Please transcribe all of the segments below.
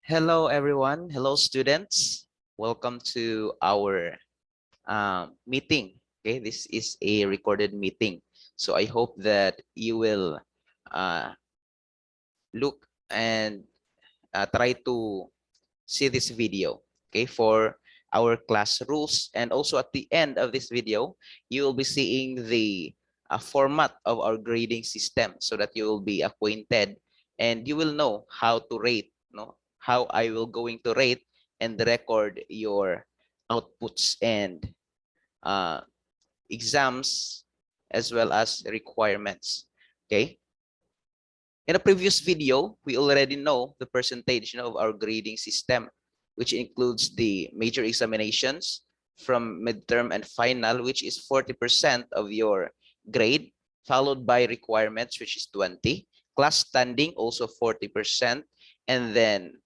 Hello, everyone. Hello, students. Welcome to our meeting. Okay, this is a recorded meeting. So I hope that you will uh, look and try to see this video, okay, for our class rules. And also at the end of this video, you will be seeing the format of our grading system so that you will be acquainted and you will know how to rate, how I will going to rate and record your outputs and uh, exams as well as requirements. Okay. In a previous video, we already know the percentage of our grading system, which includes the major examinations from midterm and final, which is 40% of your grade, followed by requirements, which is 20, class standing also 40%, and then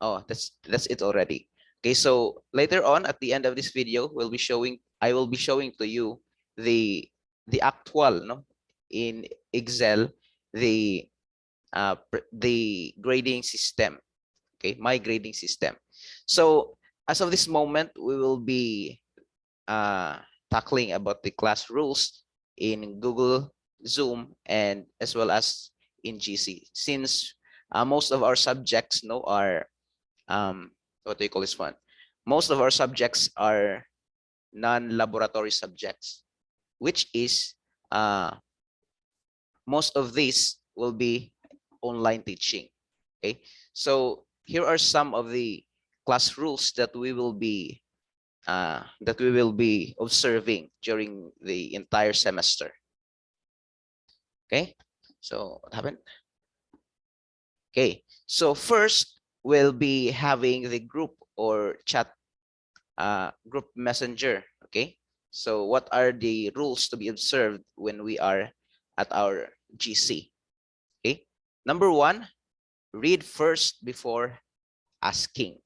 that's it already. Okay, so later on at the end of this video, I will be showing to you the actual, in Excel, the the grading system. Okay, my grading system. So as of this moment, we will be tackling about the class rules in Google, Zoom, and as well as in GC, since most of our subjects are what do you call this one? Most of our subjects are non-laboratory subjects, which is most of these will be online teaching. Okay, so here are some of the class rules that we will be observing during the entire semester. Okay, so what happened? Okay, so first we'll be having the group or chat group messenger. Okay, so what are the rules to be observed when we are at our GC? Okay, number one, read first before asking.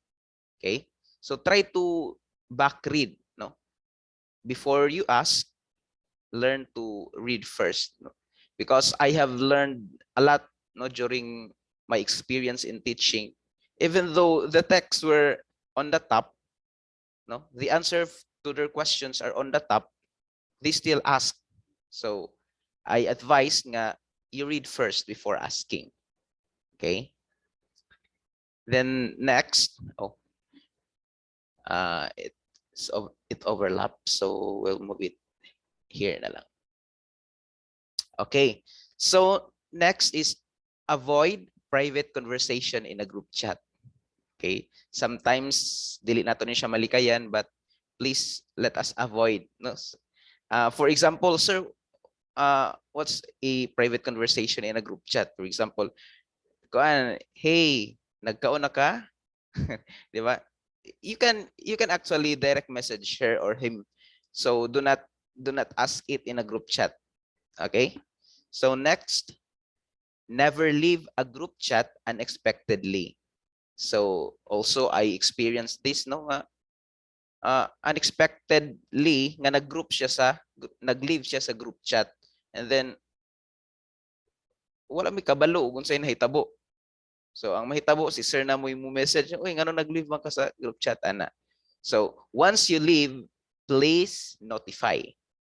Okay, so try to back read, before you ask. Learn to read first, because I have learned a lot, during my experience in teaching. Even though the texts were on the top, the answer to their questions are on the top, they still ask. So I advise nga you read first before asking. Okay, then next, it overlaps, so we'll move it here na lang. Okay, so next is avoid private conversation in a group chat. Okay, sometimes dili nato ni siya malikayan, but please let us avoid, no? For example, sir, what's a private conversation in a group chat? For example, hey, nagkaon na ka? Di ba? You can actually direct message her or him. So do not ask it in a group chat. Okay? So next, never leave a group chat unexpectedly. So also I experienced this, unexpectedly nga nag-leave siya sa group chat, and then wala mi kabalo kung sa'yo nahitabo. So ang mahitabo si sir na mo yung message, uy ngano nag-leave man ka sa group chat ana. So once you leave, please notify.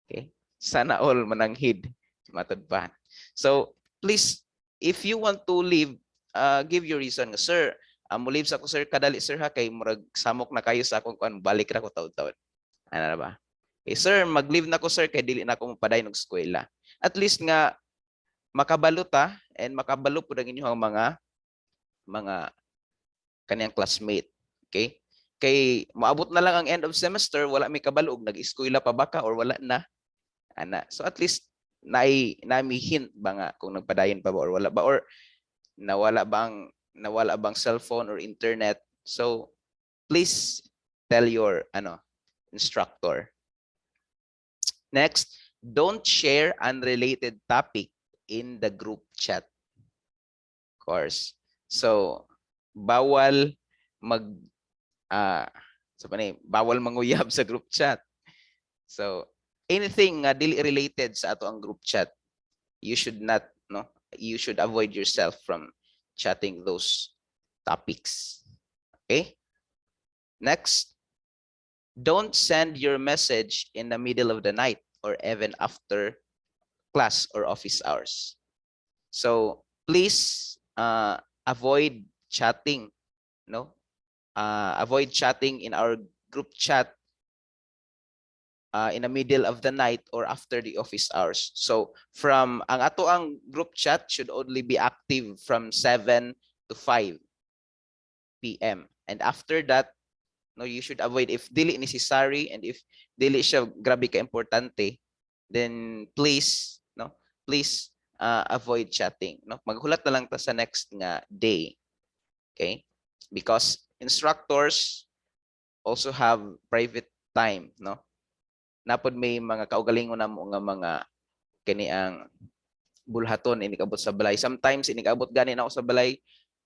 Okay? Sana all mananghid matod pa. So please, if you want to leave, give your reason. Sir, mo leave sa ko sir kadali sir ha, kay murag samok na kayo sa akong kuan, balik ra ko taud-taud. Ano na ba? Eh sir, mag-leave na ko sir kay dili na ako mopadayon og eskwela. At least nga makabalo ta and makabalo pud ang inyong mga kaniyang classmate. Okay? Kay maabot na lang ang end of semester, wala may kabalo og nag-eskwela pa ba ka or wala na. Ana. So at least nami hint ba nga kung nagpadayon pa ba or wala ba, or nawala bang cellphone or internet. So please tell your instructor. Next, don't share unrelated topic in the group chat. Of course. So bawal bawal manguyab sa group chat. So anything dili related sa ato ang group chat, you should not, you should avoid yourself from chatting those topics. Okay? Next, don't send your message in the middle of the night or even after class or office hours. So please avoid chatting, no? Avoid chatting in our group chat in the middle of the night or after the office hours. So from ang ato ang group chat should only be active from 7 to 5 p.m. And after that, no, you should avoid if dili necessary and if dili siya grabe ka importante, then please, no, please avoid chatting, no. Maghulat na lang ta sa next nga day. Okay? Because instructors also have private time, no. Napod may mga kaugalingon na mo nga mga kini ang bulhaton inikabot sa balay. Sometimes inikabot gani na ako sa balay,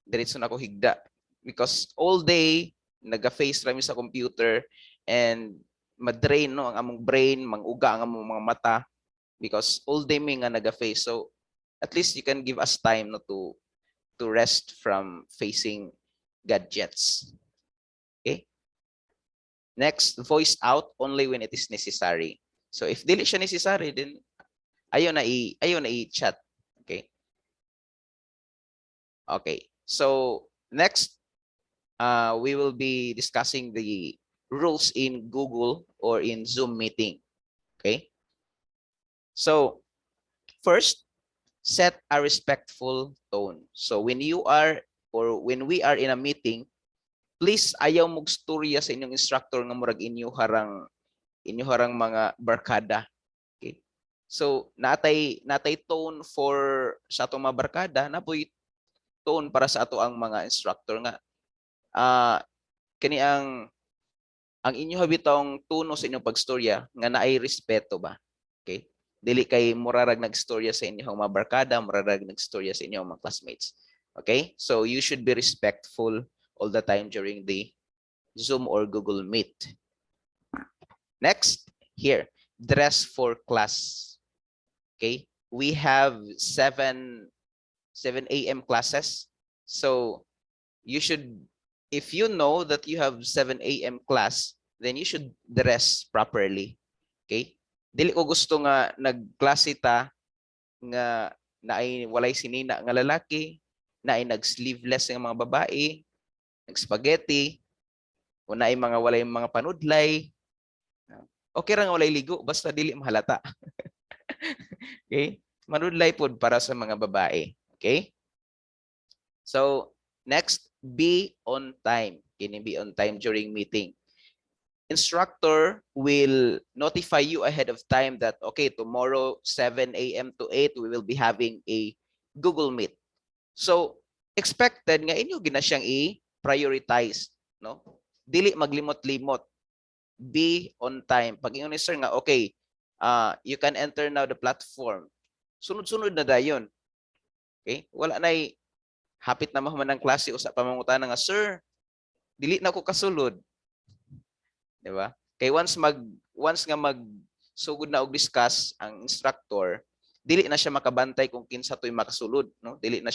diretso na ako higda because all day naga-face rami sa computer and madrain no ang among brain, manguga ang among mga mata because all day may nga naga-face. So at least you can give us time no to rest from facing gadgets. Okay? Next, voice out only when it is necessary. So if dili siya necessary, then ayaw na i-chat. Okay? Okay. So next, we will be discussing the rules in Google or in Zoom meeting. Okay? So first, set a respectful tone. So when you are or when we are in a meeting, please ayaw mong storya sa inyong instructor nga murag inyo harang mga barkada. Okay? So natay tone for sa atong mga barkada, napoy tone para sa ato ang mga instructor nga kani ang inyo habitong tono sa inyong pagstorya nga naay respeto ba. Okay? Dili kay murarag nagstorya sa inyong mga barkada, murarag nagstorya sa inyong mga classmates. Okay? So you should be respectful all the time during the Zoom or Google Meet. Next, here, dress for class. Okay? We have 7 a.m. classes. So you should, if you know that you have 7 a.m. class, then you should dress properly. Okay? Dili ko gusto nga nagklase ta nga naay walay sinina nga lalaki, naay nag-sleeveless nga mga babae, nag-spaghetti, o naay mga walay mga panudlay. Okay ra nga walay ligo basta dili mahalata. Okay? Manudlay pod para sa mga babae. Okay? So, next, be on time. Kini be on time during meeting. Instructor will notify you ahead of time that, okay, tomorrow 7 a.m. to 8, we will be having a Google Meet. So, expected nga inyo gina siyang i-prioritize. No? Dili maglimot-limot. Be on time. Pag ingon ni sir nga, okay, you can enter now the platform. Sunod-sunod na dayon. Okay? Wala na hapit na mahuman ng klase o sa pamangutana nga, sir, dili na ko kasulod. Di ba? Kay once nga magsugod na og discuss ang instructor, dili na siya makabantay kung kinsa toy makasulod, no? Dili na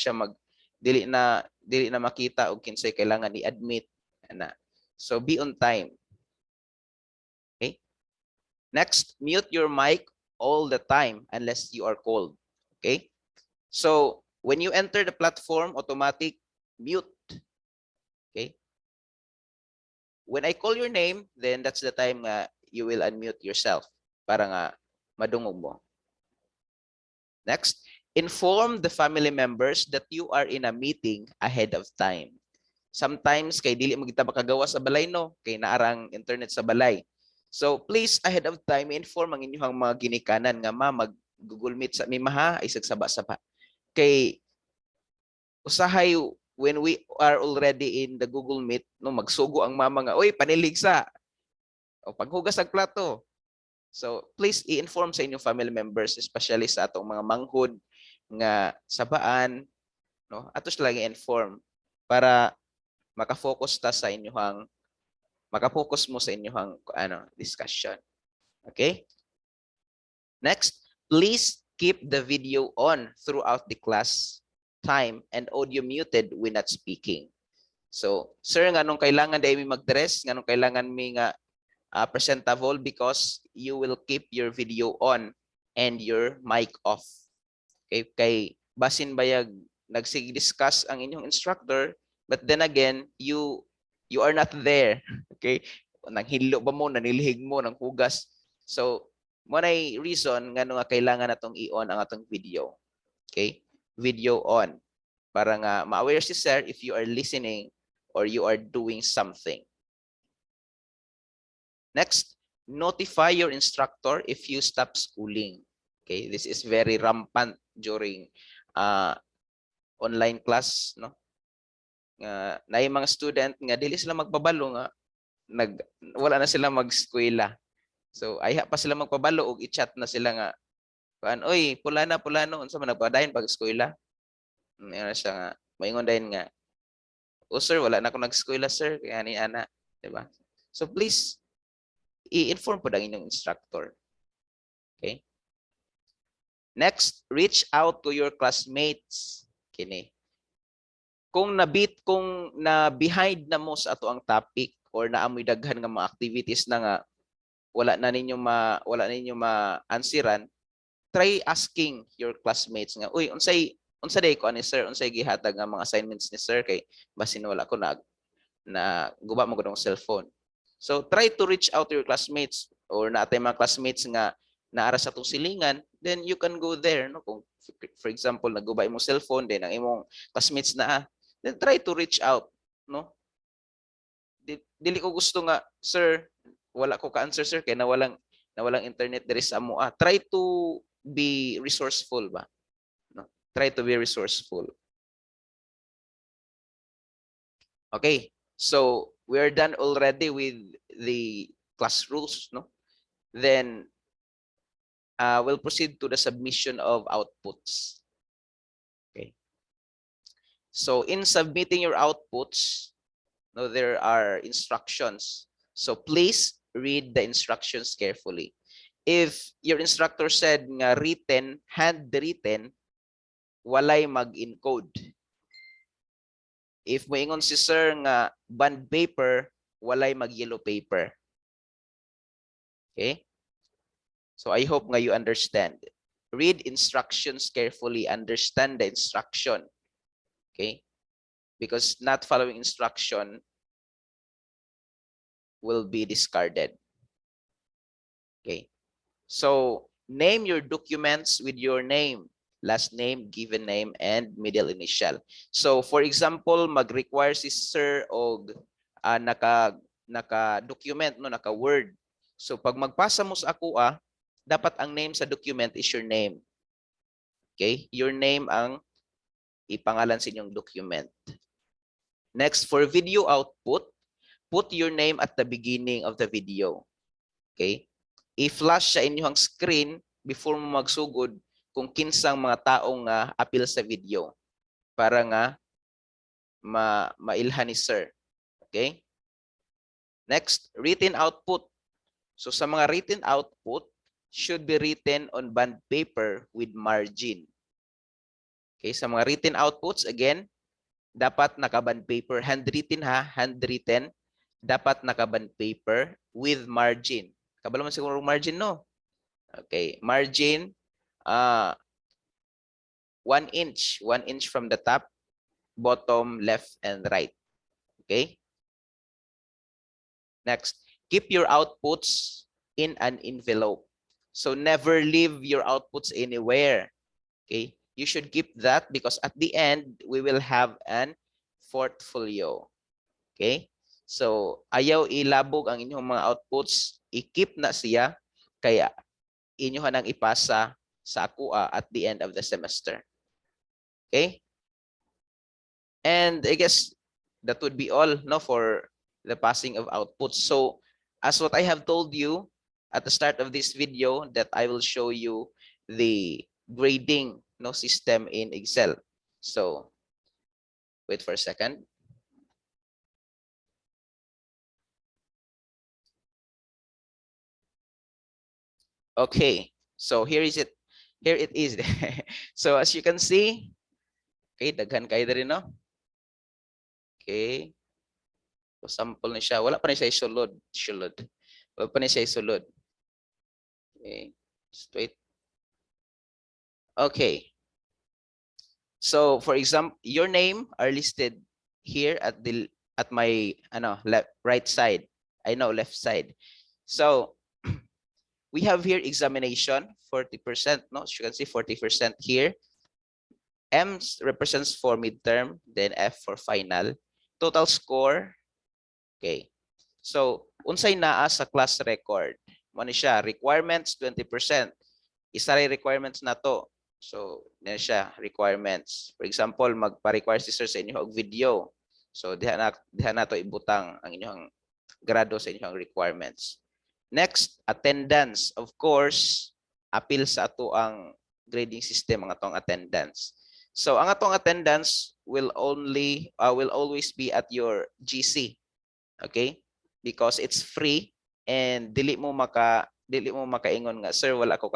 makita og kinsay kailangan i-admit ana. So be on time. Okay? Next, mute your mic all the time unless you are called. Okay? So when you enter the platform, automatic mute. Okay? When I call your name, then that's the time you will unmute yourself para nga madungog mo. Next, inform the family members that you are in a meeting ahead of time. Sometimes kay dili mo kita makagawa sa balay no, kay naarang internet sa balay. So please ahead of time inform ang inyong mga ginikanan nga mag Google Meet sa mimaha ay sagsaba-saba. Kay usahay when we are already in the Google Meet, no, magsugo ang mama nga, oy, paniligsa. O paghugas ang plato. So, please i-inform sa inyong family members, especially sa atong mga manghod nga sabaan, no? Atos lang i-inform para makafocus mo sa inyong discussion. Okay? Next, please keep the video on throughout the class time and audio muted when not speaking. So, sir, nganong kailangan day mi mag-dress, nganong kailangan mi nga presentable because you will keep your video on and your mic off. Okay, kay basin bayag nagsig-discuss ang inyong instructor, but then again, you are not there. Okay? Nang hilo ba mo, nanilhig mo, nang hugas. So, mo na reason nga nga kailangan natong i-on ang atong video. Okay? Video on. Para nga ma-aware si sir if you are listening or you are doing something. Next, notify your instructor if you stop schooling. Okay, this is very rampant during online class, no? Na yung mga student nga dili sila magpabalo nga wala na sila mag-eskwela. So ayha pa sila magpabalo og i-chat na sila nga oy, pulana unsa man nagpadayon pag eskwela. Ano siya nga moingon dayon nga, "Oh sir, wala na ako nag-eskwela sir, kaya ni ana." Diba? So please i-inform po ang inyong instructor. Okay? Next, reach out to your classmates. Kini. Kung na behind na mo sa ato ang topic or naamoy daghan nga mga activities na nga wala na ninyo ma-answeran, try asking your classmates nga, uy, unsa day ko ani sir, unsay gihatag nga mga assignments ni sir kay basin wala ko na guba mo gud cellphone. So try to reach out to your classmates or natay mga classmates nga naara sa tong silingan, then you can go there, no? Kung for example naguba imong cellphone then ang imong classmates na then try to reach out, no? Dili ko gusto nga, sir, wala ko ka-answer sir kay nawalang internet diri sa amo. Try to be resourceful ba, no? Try to be resourceful. Okay, so we are done already with the class rules, no? Then we'll proceed to the submission of outputs. Okay. So in submitting your outputs, no, there are instructions. So please read the instructions carefully. If your instructor said nga written, handwritten, walay mag-encode. If moingon si sir nga bond paper, walay mag-yellow paper. Okay? So I hope nga you understand. Read instructions carefully, understand the instruction. Okay? Because not following instruction will be discarded. Okay? So name your documents with your name, last name, given name, and middle initial. So for example, mag-require si sir og naka-document, no, naka-word. So pag magpasa mo sa ako, dapat ang name sa document is your name. Okay? Your name ang ipangalan sa inyong document. Next, for video output, put your name at the beginning of the video. Okay? I-flash sa inyong screen before mo magsugod kung kinsang mga taong appeal sa video para nga mailhan ni sir. Okay? Next, written output. So sa mga written output, should be written on bond paper with margin. Okay, sa mga written outputs, again, dapat naka-bond paper. Handwritten handwritten. Dapat naka-bond paper with margin. Kabalo man siguro margin, no? Okay, margin, 1 inch. 1 inch from the top, bottom, left, and right. Okay? Next, keep your outputs in an envelope. So never leave your outputs anywhere. Okay? You should keep that because at the end, we will have an portfolio. Okay? So, ayaw ilabog ang inyong mga outputs. I-keep na siya. Kaya, inyohan ang ipasa sa ACUA at the end of the semester. Okay? And I guess that would be all, no, for the passing of outputs. So, as what I have told you at the start of this video, that I will show you the grading, no, system in Excel. So, wait for a second. Okay, so here is it. Here it is. So as you can see, okay, daghan kayo rin, no? Okay, So, sample na siya. Wala pa na siya isulod. Wala pa na siya isulod. Okay. Straight. Okay. So, for example, your name are listed here at my right side. I know left side. So, we have here examination 40%. No, so you can see 40% here. M represents for midterm, then F for final. Total score. Okay. So, unsay naa sa class record? Mo ni siya, requirements 20%. Isa ray requirements na to. So, na siya requirements. For example, magpa-require si sir sa inyo og video. So, diha na to ibutang ang inyong grado sa inyong requirements. Next, attendance. Of course, appeal sa ato ang grading system ang atong attendance. So, ang atong attendance will always be at your GC. Okay? Because it's free and dili mo makaingon nga, sir, wala ko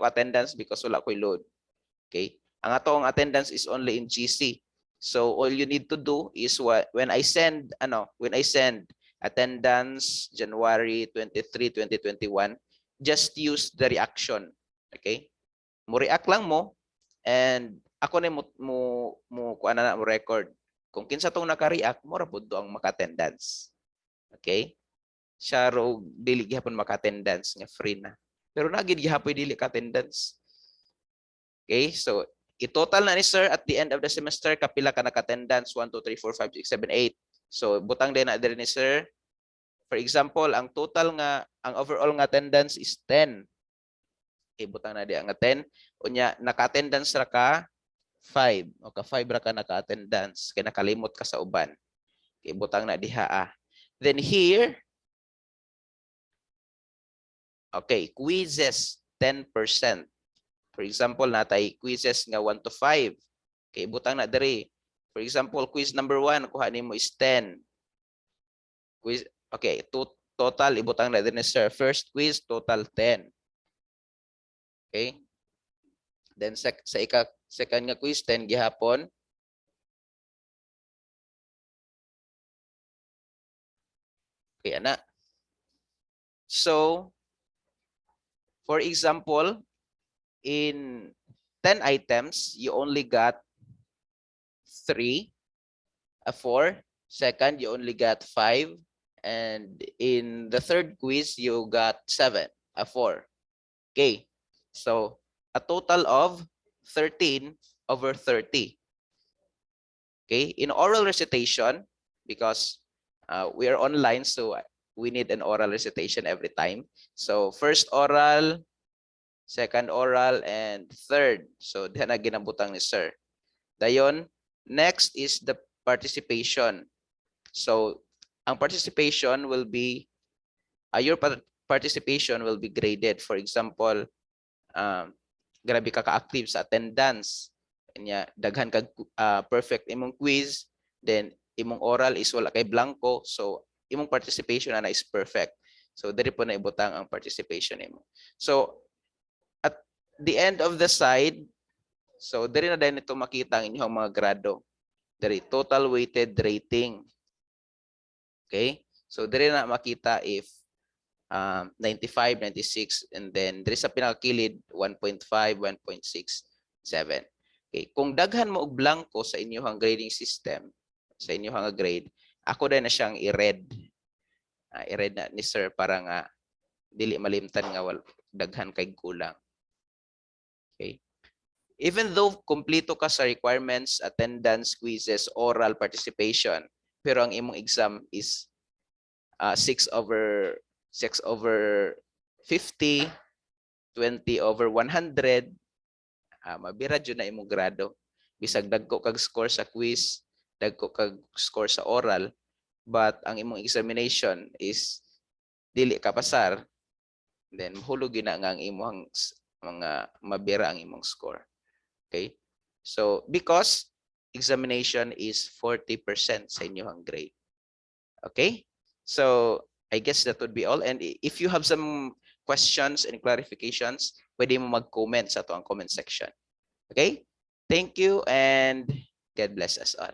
attendance because wala ko load. Okay? Ang atong attendance is only in GC. So all you need to do is when I send attendance January 23, 2021, just use the reaction. Okay? Mo react lang mo and ako na mo kuan na mo record. Kung kinsa tong naka-react, mo ra pud ang maka-attendance. Okay? Siya ro dili gihapon maka-attendance nga free na. Pero nagid gihapon dili ka-attendance. Okay? So i-total na ni sir at the end of the semester kapila ka naka-attendance 1 2 3 4 5 6 7 8. So butang din na diri ni sir. For example, ang overall nga attendance is 10. Okay, butang na di ang 10. Unya naka-attendance ra ka 5. O ka 5 ra ka naka-attendance kay nakalimot ka sa uban. Okay, butang na diha ah. Then here, okay, quizzes 10%. For example, natay quizzes nga 1 to 5. Okay, butang na diri. For example, quiz number 1 kuha nimo is 10. Quiz, okay, total ibutang na diri sir. First quiz total 10. Okay? Then second nga quiz 10 gihapon. Okay, ana. So, for example, in 10 items, you only got 3, 4. Second, you only got 5. And in the third quiz, you got 7, 4. Okay. So, a total of 13 over 30. Okay. In oral recitation, because we are online, so we need an oral recitation every time. So, first oral, second oral, and third. So, diyan na ginabutang ni sir. Dayon, next is the participation. So, ang participation will be, your participation will be graded. For example, grabe ka ka-active sa attendance. Kanya, daghan kag perfect imong quiz, then imong oral is wala kay blanco, so imong participation na is perfect. So, diri po na ibutang ang participation nimo. So, at the end of the side, so diri na din ito makita ang inyong mga grado. Diri, total weighted rating. Okay? So, diri na makita if 95, 96, and then diri sa pinakakilid 1.5, 1.6, 7. Okay, kung daghan mo og blanco sa inyong grading system, sa inyong grade, ako din na siyang i-read. I-read na ni sir para nga dili malimtan nga daghan kay kulang. Okay. Even though kompleto ka sa requirements, attendance, quizzes, oral participation, pero ang imong exam is 6 over 50, 20 over 100, mabira dyan na imong grado. Bisag dagko kag score sa quiz, dagko kag score sa oral, but ang imong examination is dili ka pasar, then mahulog na nga ang imong mga mabira ang imong score. Okay? So, because examination is 40% sa inyong grade. Okay? So, I guess that would be all. And if you have some questions and clarifications, pwede mo mag-comment sa ito ang comment section. Okay? Thank you and God bless us all.